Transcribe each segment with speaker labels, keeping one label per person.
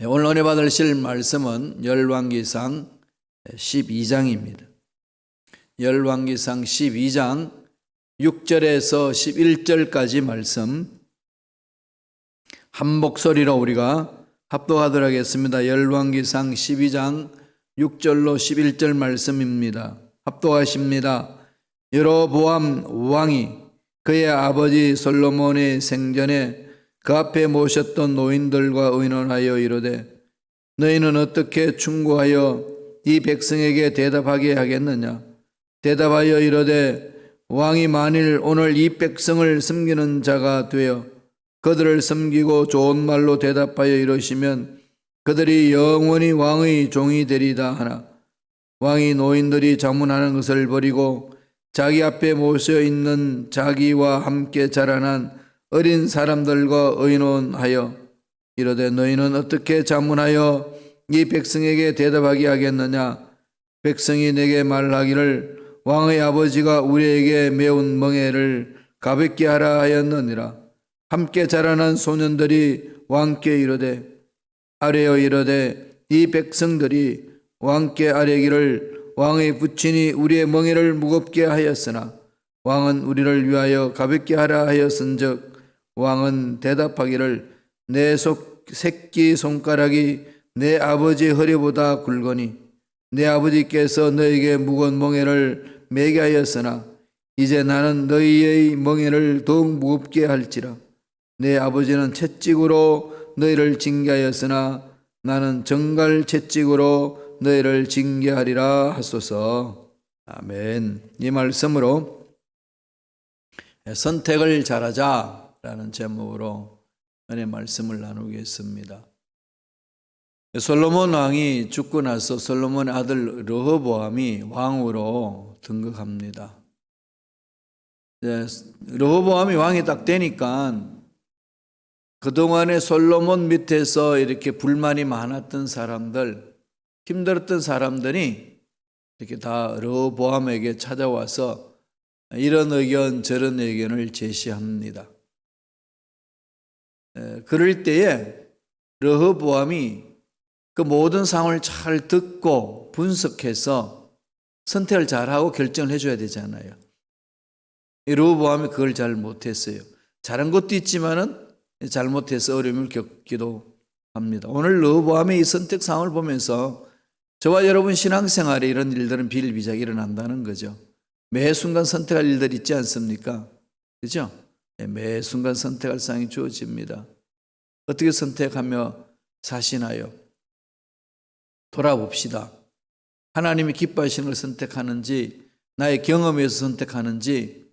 Speaker 1: 오늘 은혜 받으실 말씀은 열왕기상 12장입니다. 열왕기상 12장 6절에서 11절까지 말씀 한 목소리로 우리가 합독하도록 하겠습니다. 열왕기상 12장 6절로 11절 말씀입니다. 합독하십니다. 여로보암 왕이 그의 아버지 솔로몬의 생전에 그 앞에 모셨던 노인들과 의논하여 이르되 너희는 어떻게 충고하여 이 백성에게 대답하게 하겠느냐? 대답하여 이르되 왕이 만일 오늘 이 백성을 섬기는 자가 되어 그들을 섬기고 좋은 말로 대답하여 이러시면 그들이 영원히 왕의 종이 되리다 하나 왕이 노인들이 자문하는 것을 버리고 자기 앞에 모셔 있는 자기와 함께 자라난 어린 사람들과 의논하여 이르되 너희는 어떻게 자문하여 이 백성에게 대답하게 하겠느냐? 백성이 내게 말하기를 왕의 아버지가 우리에게 매운 멍에를 가볍게 하라 하였느니라. 함께 자라난 소년들이 왕께 이르되 아뢰어 이르되 이 백성들이 왕께 아뢰기를 왕의 부친이 우리의 멍에를 무겁게 하였으나 왕은 우리를 위하여 가볍게 하라 하였은즉 왕은 대답하기를 내 새끼 손가락이 내 아버지 허리보다 굵으니 내 아버지께서 너에게 무거운 멍에를 매게 하였으나 이제 나는 너희의 멍에를 더욱 무겁게 할지라. 내 아버지는 채찍으로 너희를 징계하였으나 나는 정갈 채찍으로 너희를 징계하리라 하소서. 아멘. 이 말씀으로 선택을 잘하자 라는 제목으로 은혜 말씀을 나누겠습니다. 솔로몬 왕이 죽고 나서 솔로몬의 아들 르호보암이 왕으로 등극합니다. 르호보암이 왕이 딱 되니까 그동안에 솔로몬 밑에서 이렇게 불만이 많았던 사람들, 힘들었던 사람들이 이렇게 다 르호보암에게 찾아와서 이런 의견 저런 의견을 제시합니다. 그럴 때에 르호보암이 그 모든 상황을 잘 듣고 분석해서 선택을 잘하고 결정을 해줘야 되잖아요. 르호보암이 그걸 잘 못했어요. 잘한 것도 있지만은 잘못해서 어려움을 겪기도 합니다. 오늘 르호보암의 이 선택 상황을 보면서 저와 여러분 신앙생활에 이런 일들은 비일비재하게 일어난다는 거죠. 매 순간 선택할 일들 있지 않습니까? 그렇죠? 매 순간 선택할 상황이 주어집니다. 어떻게 선택하며 사시나요? 돌아봅시다. 하나님이 기뻐하시는 걸 선택하는지 나의 경험에서 선택하는지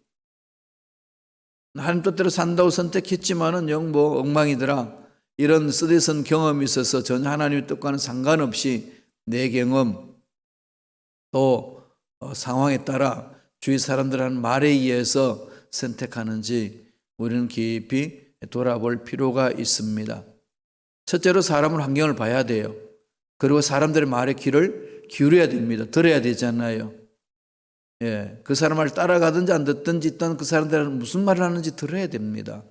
Speaker 1: 하나님 뜻대로 산다고 선택했지만은 영 엉망이더라. 이런 쓰디쓴 경험이 있어서 전혀 하나님의 뜻과는 상관없이 내 경험 또 상황에 따라 주위 사람들 하는 말에 의해서 선택하는지 우리는 깊이 돌아볼 필요가 있습니다. 첫째로 사람은 환경을 봐야 돼요. 그리고 사람들의 말에 귀를 기울여야 됩니다. 들어야 되잖아요. 그 사람 말 따라가든지 안 듣든지 일단 그 사람들은 무슨 말을 하는지 들어야 됩니다.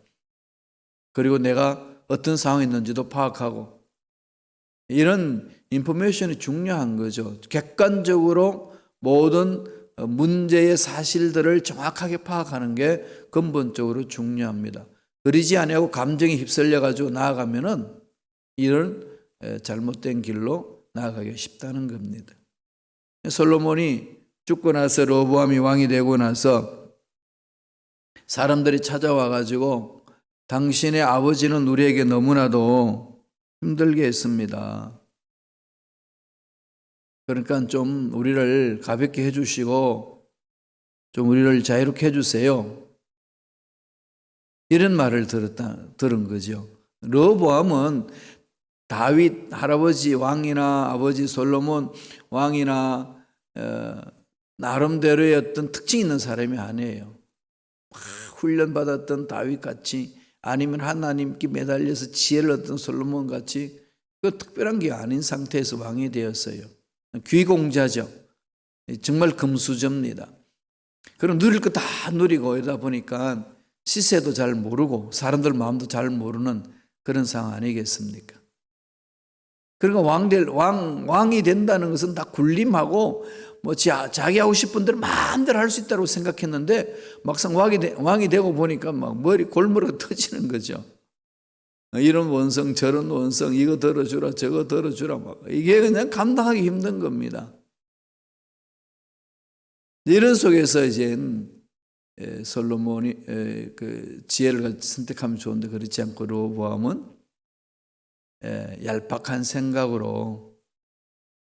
Speaker 1: 그리고 내가 어떤 상황에 있는지도 파악하고 이런 인포메이션이 중요한 거죠. 객관적으로 모든 문제의 사실들을 정확하게 파악하는 게 근본적으로 중요합니다. 그러지 아니하고 감정에 휩쓸려 가지고 나아가면은 이런 잘못된 길로 나아가기 쉽다는 겁니다. 솔로몬이 죽고 나서 르호보암이 왕이 되고 나서 사람들이 찾아와 가지고 당신의 아버지는 우리에게 너무나도 힘들게 했습니다. 그러니까 좀 우리를 가볍게 해주시고 좀 우리를 자유롭게 해주세요. 이런 말을 들은 거죠. 르호보암은 다윗 할아버지 왕이나 아버지 솔로몬 왕이나 나름대로의 어떤 특징 있는 사람이 아니에요. 훈련받았던 다윗같이 아니면 하나님께 매달려서 지혜를 얻던 솔로몬같이 그 특별한 게 아닌 상태에서 왕이 되었어요. 귀공자죠. 정말 금수저입니다. 그럼 누릴 거 다 누리고 이러다 보니까 시세도 잘 모르고 사람들 마음도 잘 모르는 그런 상황 아니겠습니까? 그러니까 왕이 된다는 것은 다 군림하고 뭐 자기 하고 싶은 대로 마음대로 할 수 있다고 생각했는데 막상 왕이 되고 보니까 막 골머리가 터지는 거죠. 이런 원성 저런 원성 이거 들어주라 저거 들어주라 막 이게 그냥 감당하기 힘든 겁니다. 이런 속에서 이제 솔로몬이 그 지혜를 선택하면 좋은데 그렇지 않고 르호보암은 얄팍한 생각으로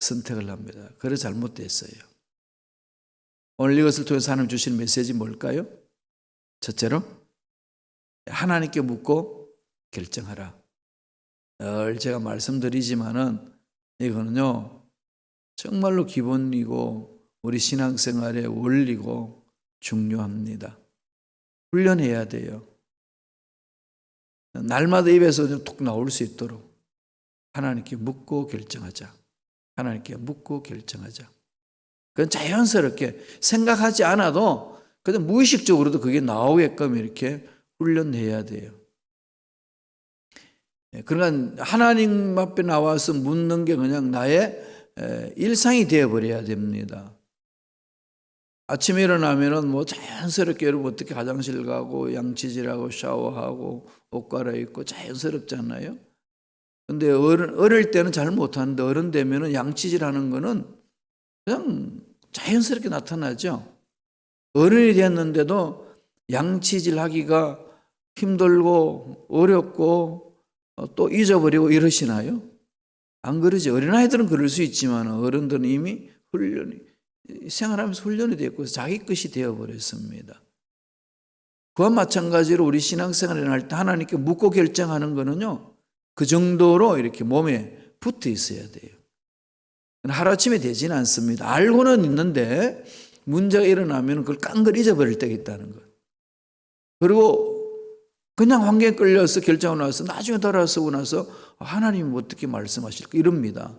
Speaker 1: 선택을 합니다. 그래서 잘못됐어요. 오늘 이것을 통해서 하나님 주신 메시지 뭘까요? 첫째로 하나님께 묻고 결정하라. 늘 제가 말씀드리지만은 이거는요 정말로 기본이고 우리 신앙생활의 원리고 중요합니다. 훈련해야 돼요. 날마다 입에서 툭 나올 수 있도록 하나님께 묻고 결정하자. 하나님께 묻고 결정하자. 그건 자연스럽게 생각하지 않아도 그냥 무의식적으로도 그게 나오게끔 이렇게 훈련해야 돼요. 그러니까 하나님 앞에 나와서 묻는 게 그냥 나의 일상이 되어버려야 됩니다. 아침에 일어나면은 뭐 자연스럽게 여러분 어떻게 화장실 가고 양치질하고 샤워하고 옷 갈아입고 자연스럽잖아요. 근데 어릴 때는 잘 못하는데 어른 되면은 양치질 하는 거는 그냥 자연스럽게 나타나죠. 어른이 됐는데도 양치질 하기가 힘들고 어렵고 또 잊어버리고 이러시나요? 안 그러지. 어린아이들은 그럴 수 있지만 어른들은 이미 생활하면서 훈련이 됐고 자기 것이 되어버렸습니다. 그와 마찬가지로 우리 신앙생활을 할 때 하나님께 묻고 결정하는 거는요. 그 정도로 이렇게 몸에 붙어 있어야 돼요. 하루아침에 되지는 않습니다. 알고는 있는데 문제가 일어나면 그걸 깡그리 잊어버릴 때가 있다는 거예요. 그리고 그냥 환경에 끌려서 결정을 나서 나중에 돌아서고 나서 하나님이 어떻게 말씀하실까 이럽니다.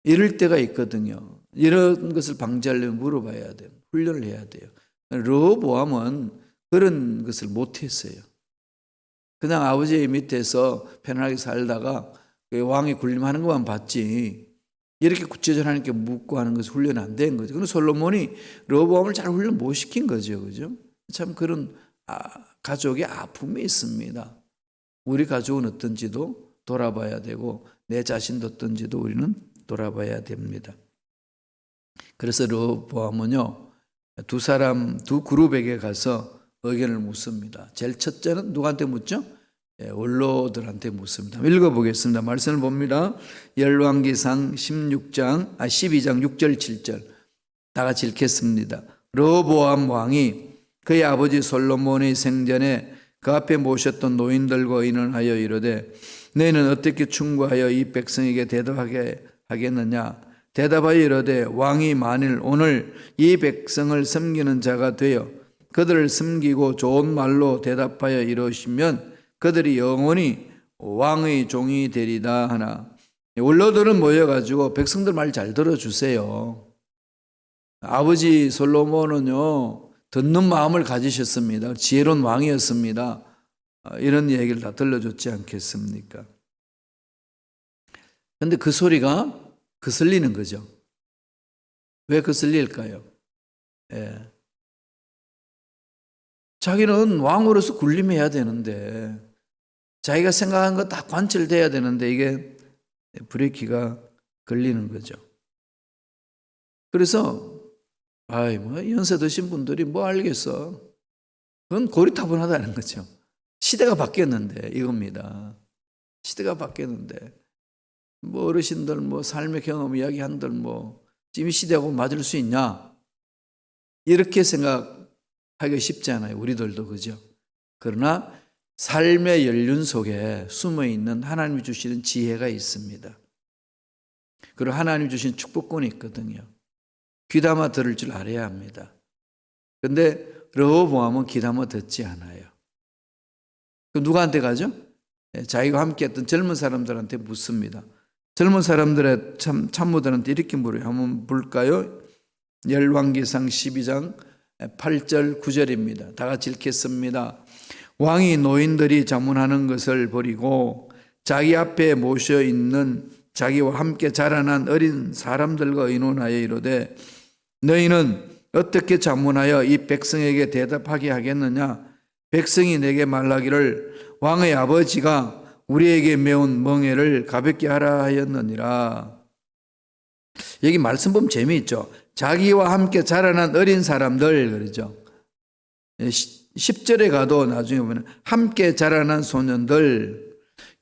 Speaker 1: 이럴 때가 있거든요. 이런 것을 방지하려면 물어봐야 돼요. 훈련을 해야 돼요. 르호보암은 그런 것을 못했어요. 그냥 아버지 밑에서 편안하게 살다가 왕이 군림하는 것만 봤지 이렇게 구체적으로 하나님께 묻고 하는 것을 훈련 안 된 거죠. 그럼 솔로몬이 르호보암을 잘 훈련 못 시킨 거죠. 그죠? 참 그런 가족의 아픔이 있습니다. 우리 가족은 어떤지도 돌아봐야 되고 내 자신도 어떤지도 우리는 돌아봐야 됩니다. 그래서 르호보암은요 두 그룹에게 가서 의견을 묻습니다. 제일 첫째는 누구한테 묻죠? 원로들한테 묻습니다. 읽어보겠습니다. 말씀을 봅니다. 열왕기상 12장 6절 7절 다 같이 읽겠습니다. 르호보암 왕이 그의 아버지 솔로몬의 생전에 그 앞에 모셨던 노인들과 의논하여 이르되 너희는 어떻게 충고하여 이 백성에게 대답하게 하겠느냐? 대답하여 이르되 왕이 만일 오늘 이 백성을 섬기는 자가 되어 그들을 섬기고 좋은 말로 대답하여 이르시면 그들이 영원히 왕의 종이 되리다 하나. 원로들은 모여가지고 백성들 말 잘 들어주세요. 아버지 솔로몬은요 듣는 마음을 가지셨습니다. 지혜로운 왕이었습니다. 이런 얘기를 다 들려줬지 않겠습니까? 그런데 그 소리가 거슬리는 거죠. 왜 거슬릴까요? 자기는 왕으로서 군림해야 되는데 자기가 생각한 거 다 관철돼야 되는데 이게 브레이크가 걸리는 거죠. 그래서 연세 드신 분들이 뭐 알겠어. 그건 고리타분하다는 거죠. 시대가 바뀌었는데 이겁니다. 시대가 바뀌었는데 뭐 어르신들 뭐 삶의 경험 이야기한들 뭐 지금 시대하고 맞을 수 있냐 이렇게 생각하기 쉽지 않아요. 우리들도 그죠. 그러나 삶의 연륜 속에 숨어있는 하나님이 주시는 지혜가 있습니다. 그리고 하나님이 주신 축복권이 있거든요. 귀담아 들을 줄 알아야 합니다. 그런데 르호보암은 귀담아 듣지 않아요. 그럼 누구한테 가죠? 자기가 함께했던 젊은 사람들한테 묻습니다. 젊은 사람들의 참모들한테 이렇게 물어요. 한번 볼까요? 열왕기상 12장 8절 9절입니다. 다 같이 읽겠습니다. 왕이 노인들이 자문하는 것을 버리고 자기 앞에 모셔 있는 자기와 함께 자라난 어린 사람들과 의논하여 이르되 너희는 어떻게 자문하여 이 백성에게 대답하게 하겠느냐? 백성이 내게 말하기를 왕의 아버지가 우리에게 메운 멍에를 가볍게 하라 하였느니라. 여기 말씀 보면 재미있죠. 자기와 함께 자라난 어린 사람들 그러죠. 10절에 가도 나중에 보면 함께 자라난 소년들.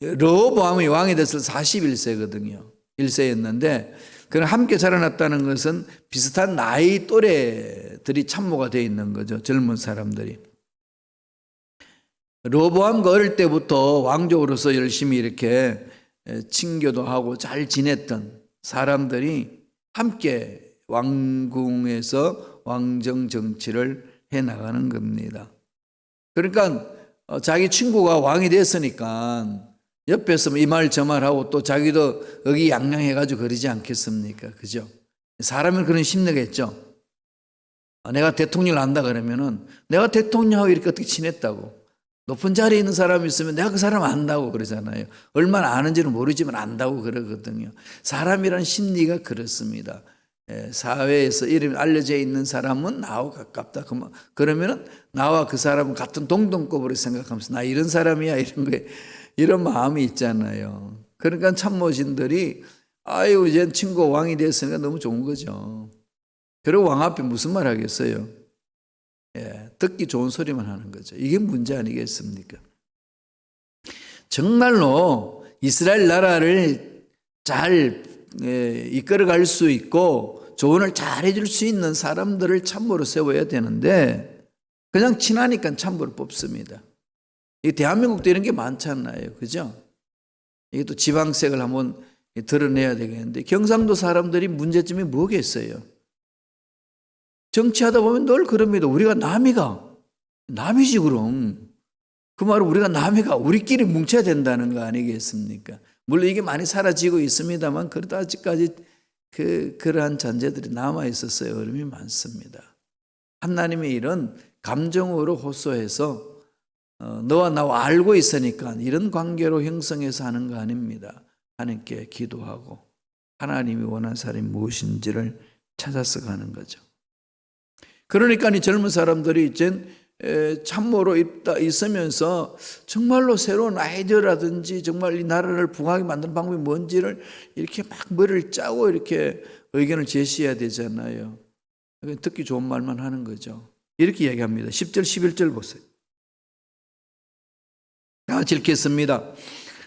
Speaker 1: 르호보암이 왕이 됐을 41세거든요. 1세였는데 그는 함께 자라났다는 것은 비슷한 나이 또래들이 참모가 되어 있는 거죠. 젊은 사람들이. 르호보암과 어릴 때부터 왕족으로서 열심히 이렇게 친교도 하고 잘 지냈던 사람들이 함께 왕궁에서 왕정 정치를 해나가는 겁니다. 그러니까 자기 친구가 왕이 됐으니까 옆에서 이 말 저 말하고 또 자기도 의기양양해가지고 그러지 않겠습니까? 그죠? 사람은 그런 심리가 있죠. 내가 대통령을 안다 그러면은 내가 대통령하고 이렇게 어떻게 친했다고. 높은 자리에 있는 사람이 있으면 내가 그 사람 안다고 그러잖아요. 얼마나 아는지는 모르지만 안다고 그러거든요. 사람이란 심리가 그렇습니다. 사회에서 이름이 알려져 있는 사람은 나하고 가깝다. 그러면은 나와 그 사람은 같은 동등급으로 생각하면서 나 이런 사람이야 이런 거에 이런 마음이 있잖아요. 그러니까 참모진들이 아유 이제 친구가 왕이 됐으니까 너무 좋은 거죠. 그리고 왕 앞에 무슨 말 하겠어요? 듣기 좋은 소리만 하는 거죠. 이게 문제 아니겠습니까? 정말로 이스라엘 나라를 잘 이끌어갈 수 있고 조언을 잘 해줄 수 있는 사람들을 참모로 세워야 되는데 그냥 친하니까 참모로 뽑습니다. 대한민국도 이런 게 많잖아요. 그죠? 이게 또 지방색을 한번 드러내야 되겠는데 경상도 사람들이 문제점이 뭐겠어요? 정치하다 보면 늘 그럽니다. 우리가 남이지 그럼. 그 말은 우리가 남이가 우리끼리 뭉쳐야 된다는 거 아니겠습니까? 물론 이게 많이 사라지고 있습니다만 그래도 아직까지 그러한 잔재들이 남아 있었어요. 어려움이 많습니다. 하나님의 일은 감정으로 호소해서 너와 나와 알고 있으니까 이런 관계로 형성해서 하는 거 아닙니다. 하나님께 기도하고 하나님이 원하는 사람이 무엇인지를 찾아서 가는 거죠. 그러니까 이 젊은 사람들이 이제 참모로 있으면서 정말로 새로운 아이디어라든지 정말 이 나라를 부강하게 만드는 방법이 뭔지를 이렇게 막 머리를 짜고 이렇게 의견을 제시해야 되잖아요. 듣기 좋은 말만 하는 거죠. 이렇게 얘기합니다. 10절 11절 보세요. 다 같이 읽겠습니다.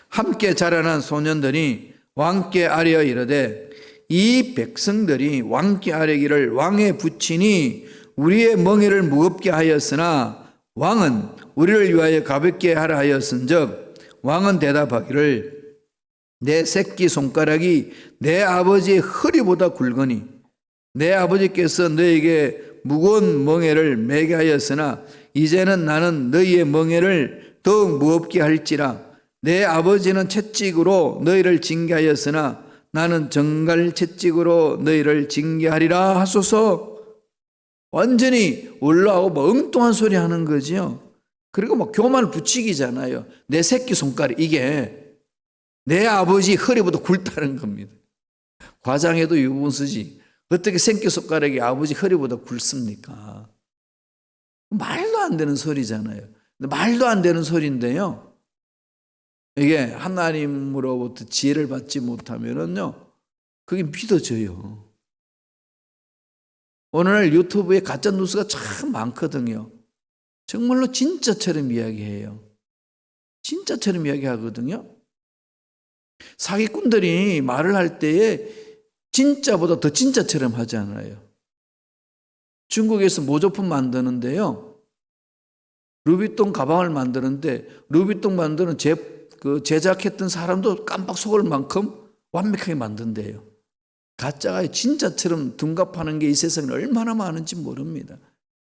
Speaker 1: 함께 자라난 소년들이 왕께 아뢰어 이르되 이 백성들이 왕께 아뢰기를 왕의 부친이 우리의 멍에를 무겁게 하였으나 왕은 우리를 위하여 가볍게 하라 하였은즉 왕은 대답하기를 내 새끼 손가락이 내 아버지의 허리보다 굵으니 내 아버지께서 너에게 무거운 멍에를 매게 하였으나 이제는 나는 너희의 멍에를 더욱 무겁게 할지라 내 아버지는 채찍으로 너희를 징계하였으나 나는 정갈 채찍으로 너희를 징계하리라 하소서. 완전히 올라오고 뭐 엉뚱한 소리 하는 거죠. 그리고 뭐 교만 붙이기잖아요. 내 새끼 손가락 이게 내 아버지 허리보다 굵다는 겁니다. 과장해도 이 부분 쓰지. 어떻게 새끼 손가락이 아버지 허리보다 굵습니까? 말도 안 되는 소리잖아요. 말도 안 되는 소리인데요. 이게 하나님으로부터 지혜를 받지 못하면은요, 그게 믿어져요. 오늘날 유튜브에 가짜 뉴스가 참 많거든요. 정말로 진짜처럼 이야기해요. 진짜처럼 이야기하거든요. 사기꾼들이 말을 할 때에 진짜보다 더 진짜처럼 하잖아요. 중국에서 모조품 만드는데요. 루비통 가방을 만드는데 루비통 만드는 제작했던 사람도 깜빡 속을 만큼 완벽하게 만든대요. 가짜가 진짜처럼 둔갑하는 게 이 세상에 얼마나 많은지 모릅니다.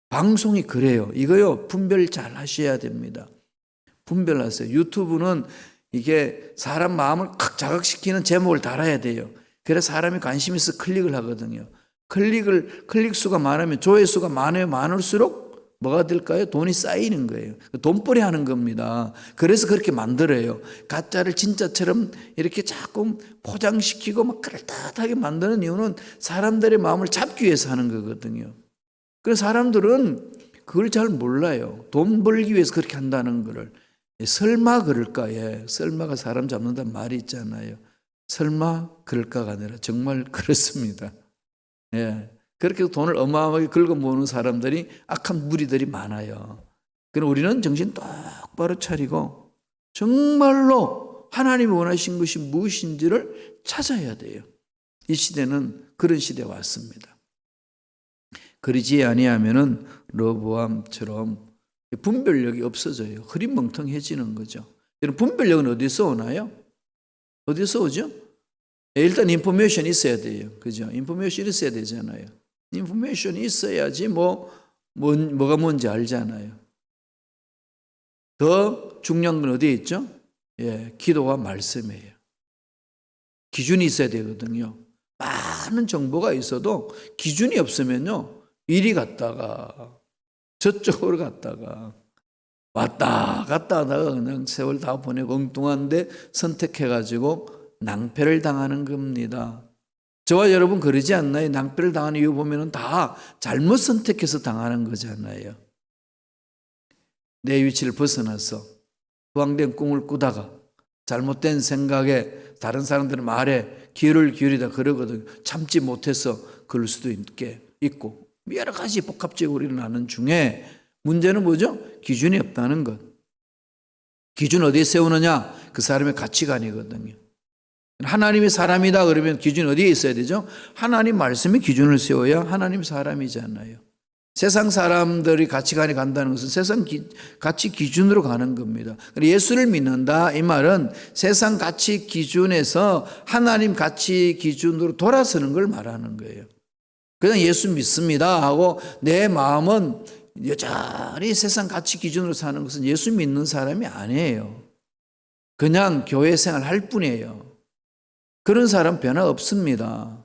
Speaker 1: 방송이 그래요. 이거요 분별 잘 하셔야 됩니다. 분별하세요. 유튜브는 이게 사람 마음을 확 자극시키는 제목을 달아야 돼요. 그래서 사람이 관심 있어 클릭을 하거든요. 클릭 수가 많으면 조회수가 많으면 많을수록 뭐가 될까요? 돈이 쌓이는 거예요. 돈벌이 하는 겁니다. 그래서 그렇게 만들어요. 가짜를 진짜처럼 이렇게 자꾸 포장시키고 막 그럴듯하게 만드는 이유는 사람들의 마음을 잡기 위해서 하는 거거든요. 그래서 사람들은 그걸 잘 몰라요. 돈 벌기 위해서 그렇게 한다는 거를. 설마 그럴까? 예. 설마가 사람 잡는다는 말이 있잖아요. 설마 그럴까가 아니라 정말 그렇습니다. 예. 그렇게 돈을 어마어마하게 긁어 모으는 사람들이 악한 무리들이 많아요. 그럼 우리는 정신 똑바로 차리고 정말로 하나님이 원하신 것이 무엇인지를 찾아야 돼요. 이 시대는 그런 시대에 왔습니다. 그러지 아니하면은 르호보암처럼 분별력이 없어져요. 흐릿멍텅해지는 거죠. 여러분, 분별력은 어디서 오나요? 어디서 오죠? 일단 인포메이션이 있어야 돼요. 그죠? 인포메이션이 있어야 되잖아요. 인포메이션이 있어야지 뭐가 뭔지 알잖아요. 더 중요한 건 어디에 있죠? 예, 기도와 말씀이에요. 기준이 있어야 되거든요. 많은 정보가 있어도 기준이 없으면요, 이리 갔다가 저쪽으로 갔다가 왔다 갔다 하다가 그냥 세월 다 보내고 엉뚱한데 선택해가지고 낭패를 당하는 겁니다. 저와 여러분 그러지 않나요? 낭패를 당하는 이유 보면은 다 잘못 선택해서 당하는 거잖아요. 내 위치를 벗어나서 부황된 꿈을 꾸다가 잘못된 생각에 다른 사람들의 말에 귀를 기울이다 그러거든요. 참지 못해서 그럴 수도 있고 여러 가지 복합적으로 일어나는 중에 문제는 뭐죠? 기준이 없다는 것. 기준 어디에 세우느냐? 그 사람의 가치관이거든요. 하나님이 사람이다 그러면 기준이 어디에 있어야 되죠? 하나님 말씀이 기준을 세워야 하나님 사람이잖아요. 세상 사람들이 가치관이 간다는 것은 세상 가치 기준으로 가는 겁니다. 예수를 믿는다 이 말은 세상 가치 기준에서 하나님 가치 기준으로 돌아서는 걸 말하는 거예요. 그냥 예수 믿습니다 하고 내 마음은 여전히 세상 가치 기준으로 사는 것은 예수 믿는 사람이 아니에요. 그냥 교회 생활 할 뿐이에요. 그런 사람 변화 없습니다.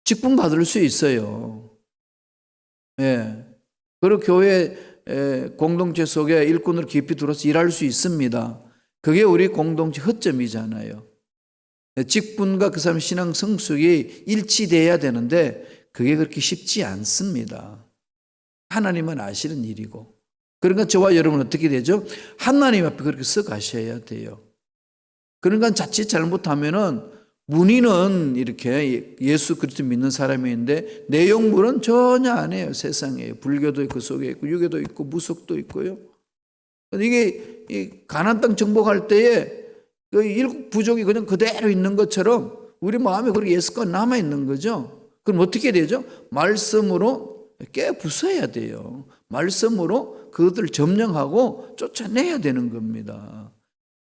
Speaker 1: 직분 받을 수 있어요. 예. 그리고 교회 공동체 속에 일꾼으로 깊이 들어서 일할 수 있습니다. 그게 우리 공동체 허점이잖아요. 직분과 그 사람 신앙 성숙이 일치돼야 되는데 그게 그렇게 쉽지 않습니다. 하나님만 아시는 일이고. 그러니까 저와 여러분은 어떻게 되죠? 하나님 앞에 그렇게 서 가셔야 돼요. 그러니까 자칫 잘못하면은 문의는 이렇게 예수 그리스도 믿는 사람인데 내용물은 전혀 안 해요. 세상에 불교도 그 속에 있고 유교도 있고 무속도 있고요. 이게 가나안 땅 정복할 때에 그 일곱 부족이 그냥 그대로 있는 것처럼 우리 마음에 그렇게 예수가 남아 있는 거죠. 그럼 어떻게 되죠? 말씀으로 깨부숴야 돼요. 말씀으로 그것들을 점령하고 쫓아내야 되는 겁니다.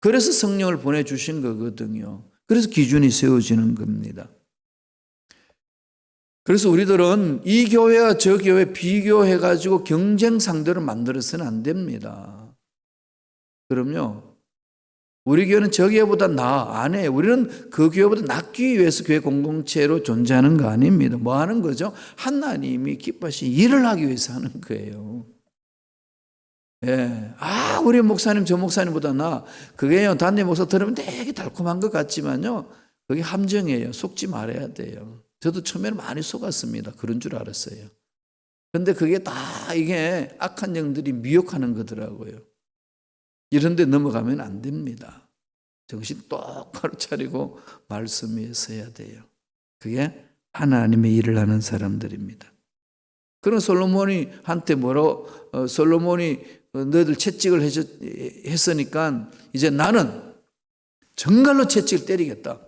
Speaker 1: 그래서 성령을 보내주신 거거든요. 그래서 기준이 세워지는 겁니다. 그래서 우리들은 이 교회와 저 교회 비교해가지고 경쟁 상대로 만들어서는 안 됩니다. 그럼요. 우리 교회는 저 교회보다 안 해요. 우리는 그 교회보다 낫기 위해서 교회 공동체로 존재하는 거 아닙니다. 뭐 하는 거죠? 하나님이 기뻐하신 일을 하기 위해서 하는 거예요. 예. 우리 목사님 저 목사님보다 그게요, 단임 목사 들으면 되게 달콤한 것 같지만요, 그게 함정이에요. 속지 말아야 돼요. 저도 처음에는 많이 속았습니다. 그런 줄 알았어요. 그런데 그게 다 이게 악한 영들이 미혹하는 거더라고요. 이런 데 넘어가면 안 됩니다. 정신 똑바로 차리고 말씀 위에 서야 돼요. 그게 하나님의 일을 하는 사람들입니다. 그런 솔로몬이 한테 솔로몬이 너희들 채찍을 했으니까 이제 나는 정갈로 채찍을 때리겠다.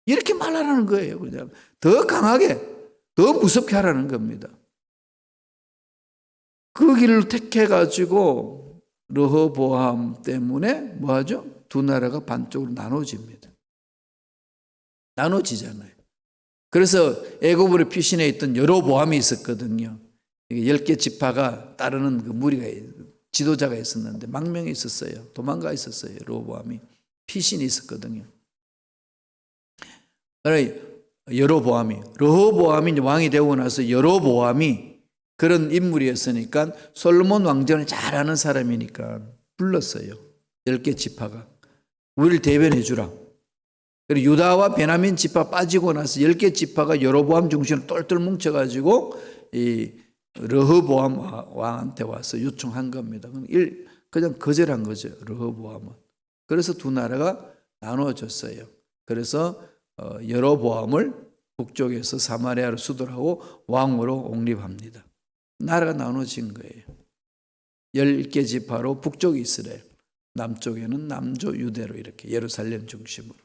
Speaker 1: 이렇게 말하라는 거예요. 그냥 더 강하게, 더 무섭게 하라는 겁니다. 그 길을 택해가지고 르호보암 때문에 뭐하죠? 두 나라가 반쪽으로 나눠집니다. 나눠지잖아요. 그래서 애굽으로 피신해 있던 여로보암이 있었거든요. 10개 지파가 따르는 그 무리가 지도자가 있었는데 망명이 있었어요. 도망가 있었어요. 르호보암이 피신이 있었거든요. 그래 르호보암이 왕이 되고 나서 여로보암이 그런 인물이었으니까 솔로몬 왕정을 잘 아는 사람이니까 불렀어요. 10개 지파가. 우리를 대변해 주라. 그리고 유다와 베냐민 지파 빠지고 나서 10개 지파가 여로보암 중심으로 똘똘 뭉쳐가지고 이 르호보암 왕한테 와서 요청한 겁니다. 그냥 거절한 거죠. 르호보암은. 그래서 두 나라가 나누어졌어요. 그래서 여로보암을 북쪽에서 사마리아로 수도하고 왕으로 옹립합니다. 나라가 나눠진 거예요. 10개 지파로 북쪽 이스라엘, 남쪽에는 남조 유대로 이렇게 예루살렘 중심으로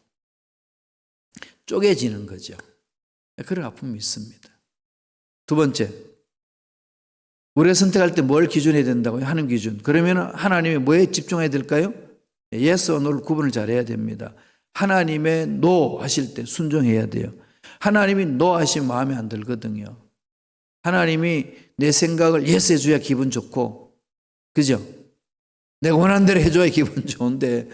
Speaker 1: 쪼개지는 거죠. 그런 아픔이 있습니다. 두 번째, 우리가 선택할 때 뭘 기준해야 된다고요? 하는 기준. 그러면 하나님이 뭐에 집중해야 될까요? 예스와 노를 구분을 잘해야 됩니다. 하나님의 노 하실 때 순종해야 돼요. 하나님이 노 하시면 마음에 안 들거든요. 하나님이 내 생각을 예스 해줘야 기분 좋고, 그죠? 내가 원하는 대로 해줘야 기분 좋은데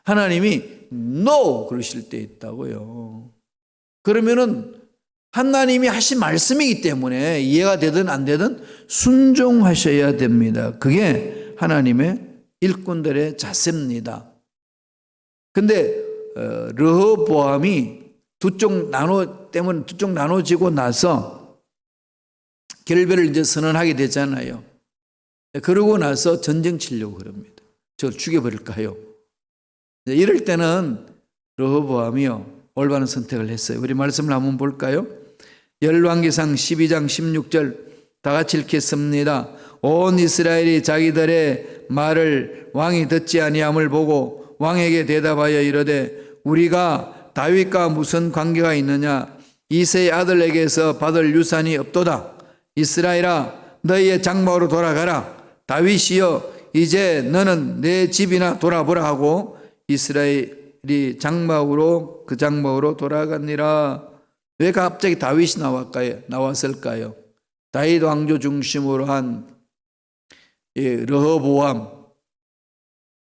Speaker 1: 하나님이 no 그러실 때 있다고요. 그러면은 하나님이 하신 말씀이기 때문에 이해가 되든 안 되든 순종하셔야 됩니다. 그게 하나님의 일꾼들의 자세입니다. 근데 르호보암이 두 쪽 나눠지고 나서 결별을 이제 선언하게 되잖아요. 그러고 나서 전쟁 치려고 그럽니다. 저를 죽여버릴까요? 이럴 때는 르호보암이요 올바른 선택을 했어요. 우리 말씀을 한번 볼까요? 열왕기상 12장 16절 다 같이 읽겠습니다. 온 이스라엘이 자기들의 말을 왕이 듣지 아니함을 보고 왕에게 대답하여 이르되 우리가 다윗과 무슨 관계가 있느냐? 이새의 아들에게서 받을 유산이 없도다. 이스라엘아 너희의 장막으로 돌아가라. 다윗이여 이제 너는 내 집이나 돌아보라 하고 이스라엘이 그 장막으로 돌아가니라. 왜 갑자기 다윗이 나왔을까요? 다윗 왕조 중심으로 한 르호보암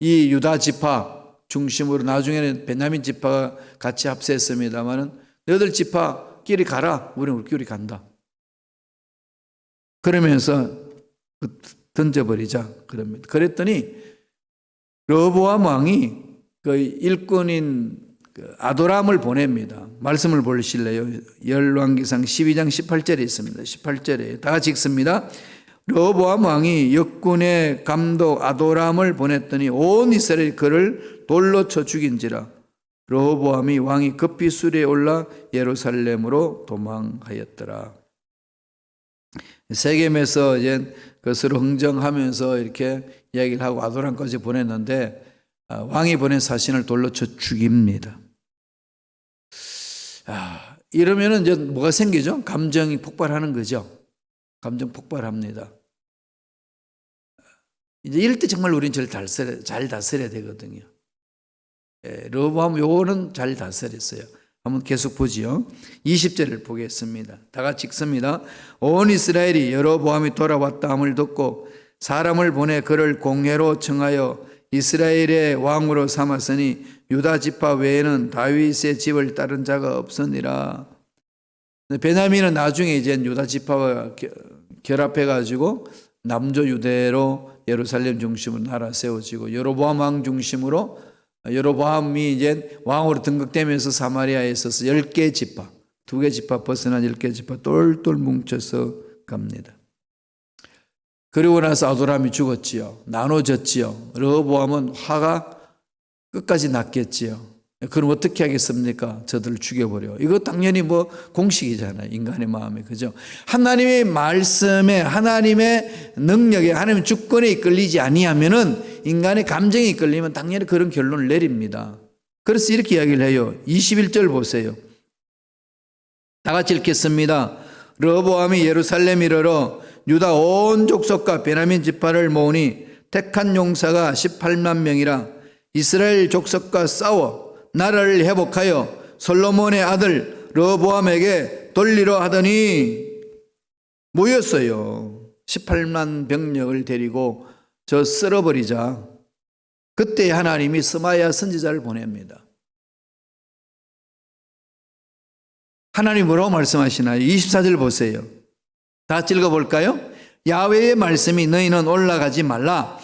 Speaker 1: 이 유다 지파 중심으로 나중에는 베냐민 지파가 같이 합세했습니다마는 너희들 지파끼리 가라. 우리는 우리끼리 간다. 그러면서 던져버리자. 그랬더니 르호보암 왕이 그 일꾼인 아도람을 보냅니다. 말씀을 보실래요? 열왕기상 12장 18절에 있습니다. 18절에 다 같이 읽습니다. 르호보암 왕이 역군의 감독 아도람을 보냈더니 온 이스라엘이 그를 돌로 쳐 죽인지라. 르호보암이 왕이 급히 수레에 올라 예루살렘으로 도망하였더라. 세겜에서 이제 그것을 흥정하면서 이렇게 이야기를 하고 아도람까지 보냈는데 왕이 보낸 사신을 돌로 쳐 죽입니다. 이러면은 이제 뭐가 생기죠? 감정이 폭발하는 거죠. 감정 폭발합니다. 이제 이럴 때 정말 우리는 잘 다스려야 되거든요. 르호보암 요거는 잘 다스렸어요. 한번 계속 보지요. 20절을 보겠습니다. 다 같이 읽습니다. 온 이스라엘이 여로보암이 돌아왔다 함을 듣고 사람을 보내 그를 공회로 청하여 이스라엘의 왕으로 삼았으니 유다 지파 외에는 다윗의 집을 따른 자가 없으니라. 베냐민은 나중에 이제 유다 지파와 결합해 가지고 남조 유대로 예루살렘 중심으로 나라 세워지고 여로보암 왕 중심으로 여로보암이 이제 왕으로 등극되면서 사마리아에 있어서 10개 지파, 2개 지파 벗어난 10개 지파 똘똘 뭉쳐서 갑니다. 그리고 나서 아도람이 죽었지요. 나눠졌지요. 르호보암은 화가 끝까지 났겠지요. 그럼 어떻게 하겠습니까? 저들을 죽여버려. 이거 당연히 공식이잖아요. 인간의 마음에. 그죠? 하나님의 말씀에, 하나님의 능력에, 하나님의 주권에 이끌리지 아니하면은 인간의 감정에 이끌리면 당연히 그런 결론을 내립니다. 그래서 이렇게 이야기를 해요. 21절 보세요. 다 같이 읽겠습니다. 르호보암이 예루살렘 이르러 유다 온 족속과 베냐민 지파를 모으니 택한 용사가 18만 명이라. 이스라엘 족속과 싸워 나라를 회복하여 솔로몬의 아들 르호보암에게 돌리려 하더니 모였어요. 18만 병력을 데리고 저 쓸어버리자. 그때 하나님이 스마야 선지자를 보냅니다. 하나님 뭐라고 말씀하시나요? 24절 보세요. 다 같이 읽어볼까요? 야훼의 말씀이 너희는 올라가지 말라.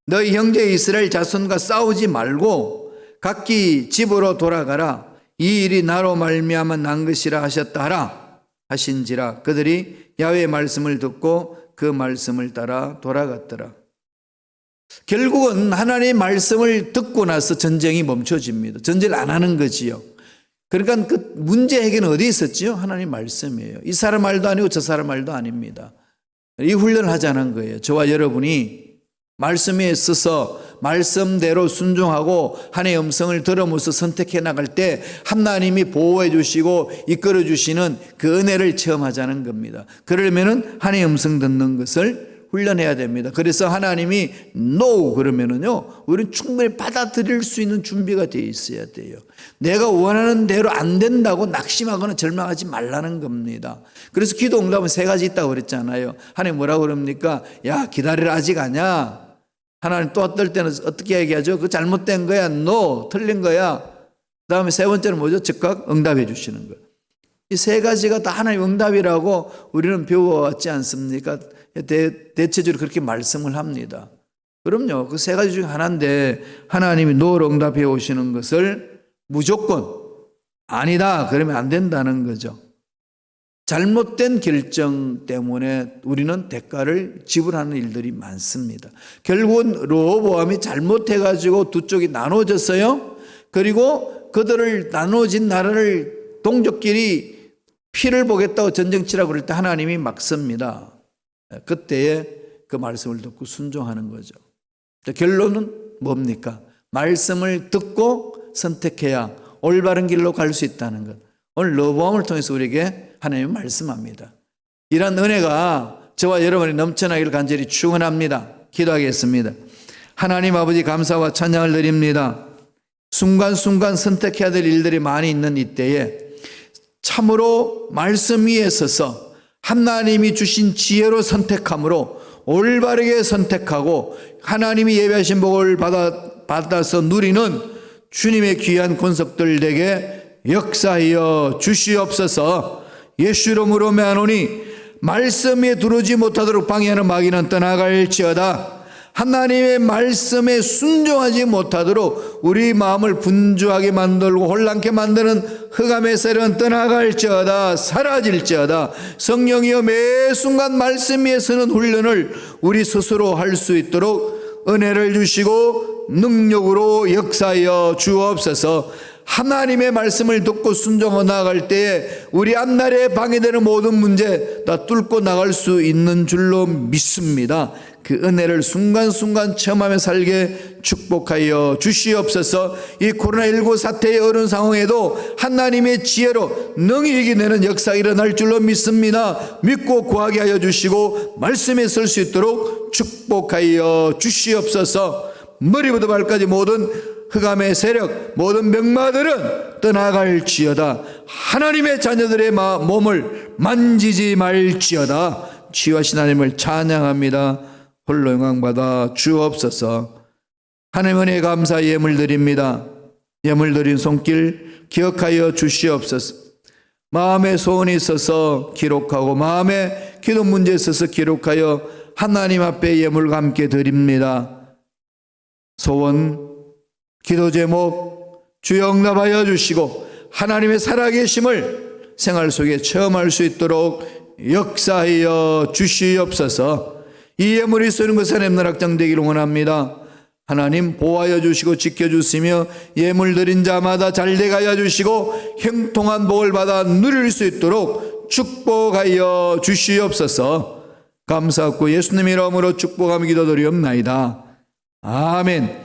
Speaker 1: 너희 형제 이스라엘 자손과 싸우지 말고 각기 집으로 돌아가라. 이 일이 나로 말미암아 난 것이라 하셨다 하라 하신지라. 그들이 야훼의 말씀을 듣고 그 말씀을 따라 돌아갔더라. 결국은 하나님의 말씀을 듣고 나서 전쟁이 멈춰집니다. 전쟁을 안 하는 거지요. 그러니까 그 문제 해결은 어디에 있었지요? 하나님 말씀이에요. 이 사람 말도 아니고 저 사람 말도 아닙니다. 이 훈련을 하자는 거예요. 저와 여러분이 말씀에 있어서 말씀대로 순종하고 하나님의 음성을 들으면서 선택해 나갈 때 하나님이 보호해 주시고 이끌어 주시는 그 은혜를 체험하자는 겁니다. 그러면은 하나님의 음성 듣는 것을 훈련해야 됩니다. 그래서 하나님이 no 그러면은요, 우리는 충분히 받아들일 수 있는 준비가 되어 있어야 돼요. 내가 원하는 대로 안 된다고 낙심하거나 절망하지 말라는 겁니다. 그래서 기도 응답은 세 가지 있다고 그랬잖아요. 하나님 뭐라고 그럽니까? 야, 기다리라, 아직 아니야. 하나님 또 어떨 때는 어떻게 얘기하죠? 그거 잘못된 거야. no, 틀린 거야. 그 다음에 세 번째는 뭐죠? 즉각 응답해 주시는 거예요. 이 세 가지가 다 하나님 응답이라고 우리는 배워왔지 않습니까? 대체적으로 그렇게 말씀을 합니다. 그럼요. 그 세 가지 중에 하나인데 하나님이 노를 응답해 오시는 것을 무조건 아니다 그러면 안 된다는 거죠. 잘못된 결정 때문에 우리는 대가를 지불하는 일들이 많습니다. 결국은 르호보암이 잘못해가지고 두 쪽이 나눠졌어요. 그리고 그들을 나눠진 나라를 동족끼리 피를 보겠다고 전쟁치라고 그럴 때 하나님이 막습니다. 그때에 그 말씀을 듣고 순종하는 거죠. 결론은 뭡니까? 말씀을 듣고 선택해야 올바른 길로 갈 수 있다는 것. 오늘 르호보암을 통해서 우리에게 하나님이 말씀합니다. 이런 은혜가 저와 여러분이 넘쳐나기를 간절히 축원합니다. 기도하겠습니다. 하나님 아버지 감사와 찬양을 드립니다. 순간순간 선택해야 될 일들이 많이 있는 이때에 참으로 말씀 위에 서서 하나님이 주신 지혜로 선택함으로 올바르게 선택하고 하나님이 예배하신 복을 받아서 누리는 주님의 귀한 권속들 되게 역사하여 주시옵소서. 예수 이름으로 매하노니 말씀에 두르지 못하도록 방해하는 마귀는 떠나갈지어다. 하나님의 말씀에 순종하지 못하도록 우리 마음을 분주하게 만들고 혼란케 만드는 흑암의 세력은 떠나갈지어다. 사라질지어다. 성령이여 매 순간 말씀 위에 서는 훈련을 우리 스스로 할 수 있도록 은혜를 주시고 능력으로 역사하여 주옵소서. 하나님의 말씀을 듣고 순종하고 나아갈 때에 우리 앞날에 방해되는 모든 문제 다 뚫고 나갈 수 있는 줄로 믿습니다. 그 은혜를 순간순간 체험하며 살게 축복하여 주시옵소서. 이 코로나19 사태의 어려운 상황에도 하나님의 지혜로 능히 이겨내는 역사가 일어날 줄로 믿습니다. 믿고 구하게 하여 주시고 말씀에 설 수 있도록 축복하여 주시옵소서. 머리부터 발까지 모든 흑암의 세력, 모든 명마들은 떠나갈지어다. 하나님의 자녀들의 몸을 만지지 말지어다. 치유하신 하나님을 찬양합니다. 홀로 영광받아 주옵소서. 하나님 은혜에 감사 예물 드립니다. 예물 드린 손길 기억하여 주시옵소서. 마음에 소원이 있어서 기록하고 마음에 기도 문제에 있어서 기록하여 하나님 앞에 예물과 함께 드립니다. 소원, 기도 제목 주여 응답하여 주시고 하나님의 살아계심을 생활 속에 체험할 수 있도록 역사하여 주시옵소서. 이 예물이 쓰는 것은 하나님 낙장되기를 원합니다. 하나님 보호하여 주시고 지켜주시며 예물 드린 자마다 잘되게 하여 주시고 형통한 복을 받아 누릴 수 있도록 축복하여 주시옵소서. 감사하고 예수님 이름으로 축복하며 기도드리옵나이다. 아멘.